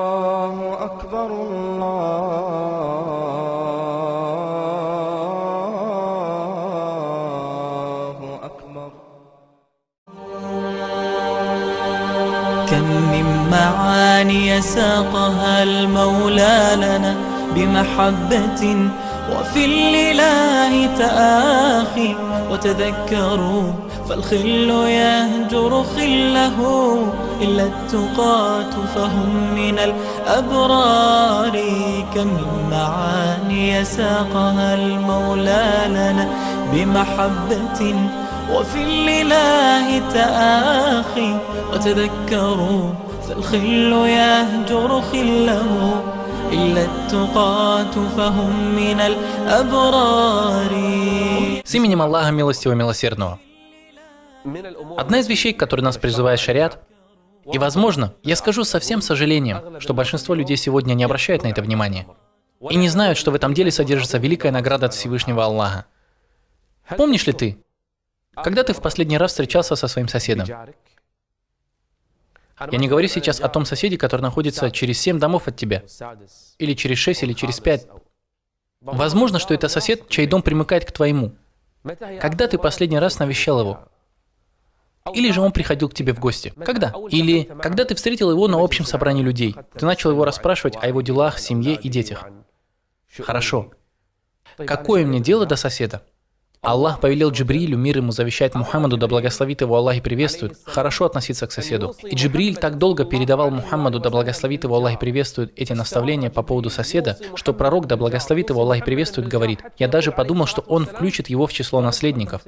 الله أكبر الله أكبر. كم من معاني ساقها المولى لنا بمحبة وفي الإله تآخي، وتذكروا فالخل يهجر خله، إلا التقاة فهم من الأبرار. كم من معاني ساقها المولى لنا بمحبة وفي الإله تآخي، وتذكروا فالخل يهجر خله، إلا التقاة فهم من الأبرار. С именем Аллаха Милостивого Милосердного. Одна из вещей, к которой нас призывает шариат, и, возможно, я скажу со всем сожалением, что большинство людей сегодня не обращают на это внимания и не знают, что в этом деле содержится великая награда от Всевышнего Аллаха. Помнишь ли ты, когда ты в последний раз встречался со своим соседом? Я не говорю сейчас о том соседе, который находится через 7 домов от тебя, или через 6, или через 5. Возможно, что это сосед, чей дом примыкает к твоему. Когда ты последний раз навещал его? Или же он приходил к тебе в гости? Когда? Или когда ты встретил его на общем собрании людей? Ты начал его расспрашивать о его делах, семье и детях. Хорошо. Какое мне дело до соседа? Аллах повелел Джибрилю, мир ему, завещать Мухаммаду, да благословит его Аллах и приветствует, хорошо относиться к соседу. И Джибриль так долго передавал Мухаммаду, да благословит его Аллах и приветствует, эти наставления по поводу соседа, что пророк, да благословит его Аллах и приветствует, говорит: «Я даже подумал, что он включит его в число наследников».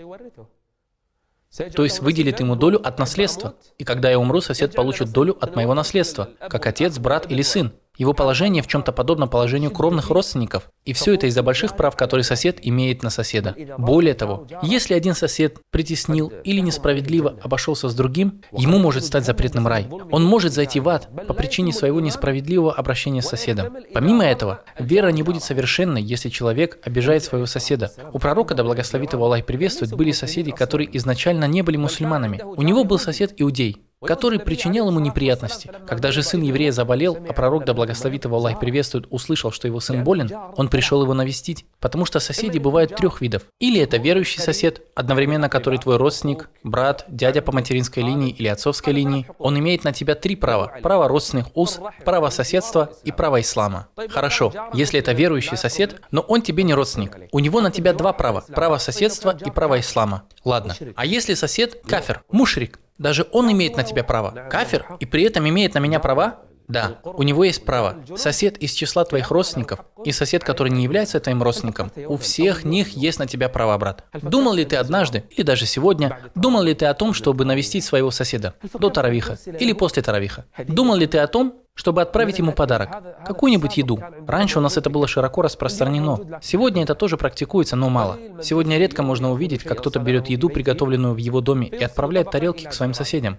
То есть выделит ему долю от наследства. И когда я умру, сосед получит долю от моего наследства, как отец, брат или сын. Его положение в чем-то подобно положению кровных родственников. И все это из-за больших прав, которые сосед имеет на соседа. Более того, если один сосед притеснил или несправедливо обошелся с другим, ему может стать запретным рай. Он может зайти в ад по причине своего несправедливого обращения с соседом. Помимо этого, вера не будет совершенной, если человек обижает своего соседа. У пророка, да благословит его Аллах и приветствует, были соседи, которые изначально не были мусульманами. У него был сосед иудей, который причинял ему неприятности. Когда же сын еврея заболел, а пророк, да благословит его Аллах и приветствует, услышал, что его сын болен, он пришел его навестить. Потому что соседи бывают 3 видов. Или это верующий сосед, одновременно который твой родственник, брат, дядя по материнской линии или отцовской линии. Он имеет на тебя 3 права. Право родственных уз, право соседства и право ислама. Хорошо, если это верующий сосед, но он тебе не родственник. У него на тебя 2 права. Право соседства и право ислама. Ладно. А если сосед кафир, мушрик? Даже он имеет на тебя право. Кафир? И при этом имеет на меня права? Да, у него есть право. Сосед из числа твоих родственников и сосед, который не является твоим родственником, у всех них есть на тебя права, брат. Думал ли ты однажды, или даже сегодня, думал ли ты о том, чтобы навестить своего соседа до таравиха или после таравиха? Думал ли ты о том, чтобы отправить ему подарок, какую-нибудь еду? Раньше у нас это было широко распространено. Сегодня это тоже практикуется, но мало. Сегодня редко можно увидеть, как кто-то берет еду, приготовленную в его доме, и отправляет тарелки к своим соседям.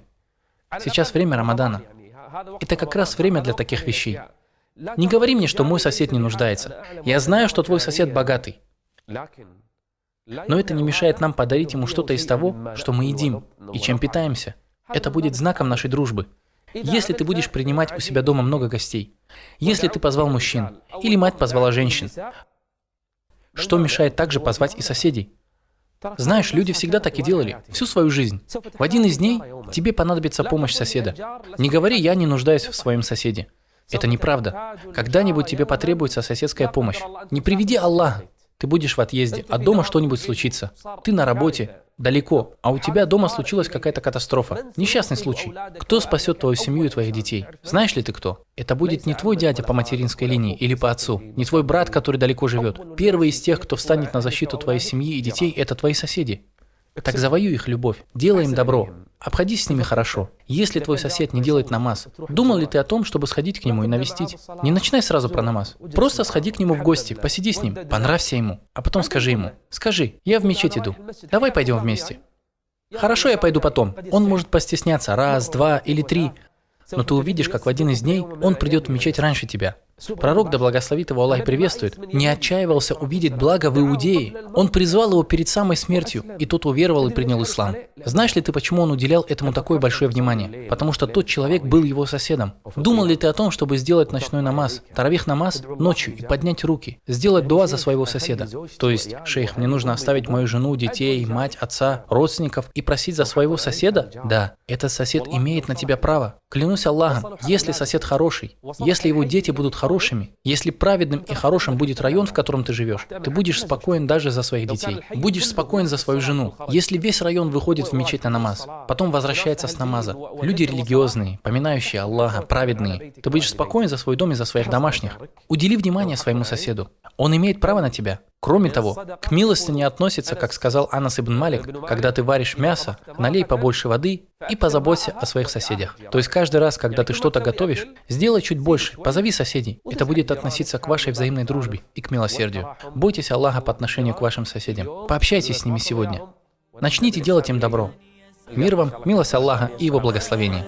Сейчас время Рамадана. Это как раз время для таких вещей. Не говори мне, что мой сосед не нуждается. Я знаю, что твой сосед богатый. Но это не мешает нам подарить ему что-то из того, что мы едим и чем питаемся. Это будет знаком нашей дружбы. Если ты будешь принимать у себя дома много гостей, если ты позвал мужчин, или мать позвала женщин, что мешает также позвать и соседей? Знаешь, люди всегда так и делали, всю свою жизнь. В один из дней тебе понадобится помощь соседа. Не говори: «Я не нуждаюсь в своем соседе». Это неправда. Когда-нибудь тебе потребуется соседская помощь. Не приведи Аллах. Ты будешь в отъезде, а дома что-нибудь случится. Ты на работе, далеко, а у тебя дома случилась какая-то катастрофа. Несчастный случай. Кто спасет твою семью и твоих детей? Знаешь ли ты кто? Это будет не твой дядя по материнской линии или по отцу, не твой брат, который далеко живет. Первый из тех, кто встанет на защиту твоей семьи и детей, это твои соседи. Так завоюй их любовь, делай им добро, обходись с ними хорошо. Если твой сосед не делает намаз, думал ли ты о том, чтобы сходить к нему и навестить? Не начинай сразу про намаз. Просто сходи к нему в гости, посиди с ним, понравься ему, а потом скажи ему: «Скажи, я в мечеть иду, давай пойдем вместе». «Хорошо, я пойду потом». Он может постесняться 1, 2 или 3, но ты увидишь, как в один из дней он придет в мечеть раньше тебя. Пророк, да благословит его Аллах и приветствует, не отчаивался увидеть благо в Иудее. Он призвал его перед самой смертью, и тот уверовал и принял ислам. Знаешь ли ты, почему он уделял этому такое большое внимание? Потому что тот человек был его соседом. Думал ли ты о том, чтобы сделать ночной намаз, таравих намаз ночью и поднять руки, сделать дуа за своего соседа? То есть, шейх, мне нужно оставить мою жену, детей, мать, отца, родственников и просить за своего соседа? Да, этот сосед имеет на тебя право. Клянусь Аллахом, если сосед хороший, если его дети будут хорошими, если праведным и хорошим будет район, в котором ты живешь, ты будешь спокоен даже за своих детей, будешь спокоен за свою жену. Если весь район выходит в мечеть на намаз, потом возвращается с намаза, люди религиозные, поминающие Аллаха, праведные, ты будешь спокоен за свой дом и за своих домашних. Удели внимание своему соседу. Он имеет право на тебя. Кроме того, к милости не относится, как сказал Анас ибн Малик, когда ты варишь мясо, налей побольше воды и позаботься о своих соседях. То есть каждый раз, когда ты что-то готовишь, сделай чуть больше, позови соседей. Это будет относиться к вашей взаимной дружбе и к милосердию. Бойтесь Аллаха по отношению к вашим соседям. Пообщайтесь с ними сегодня. Начните делать им добро. Мир вам, милость Аллаха и Его благословение.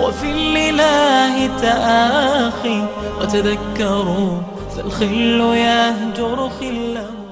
وفي الإله تآخي وتذكروا فالخل يهجر خله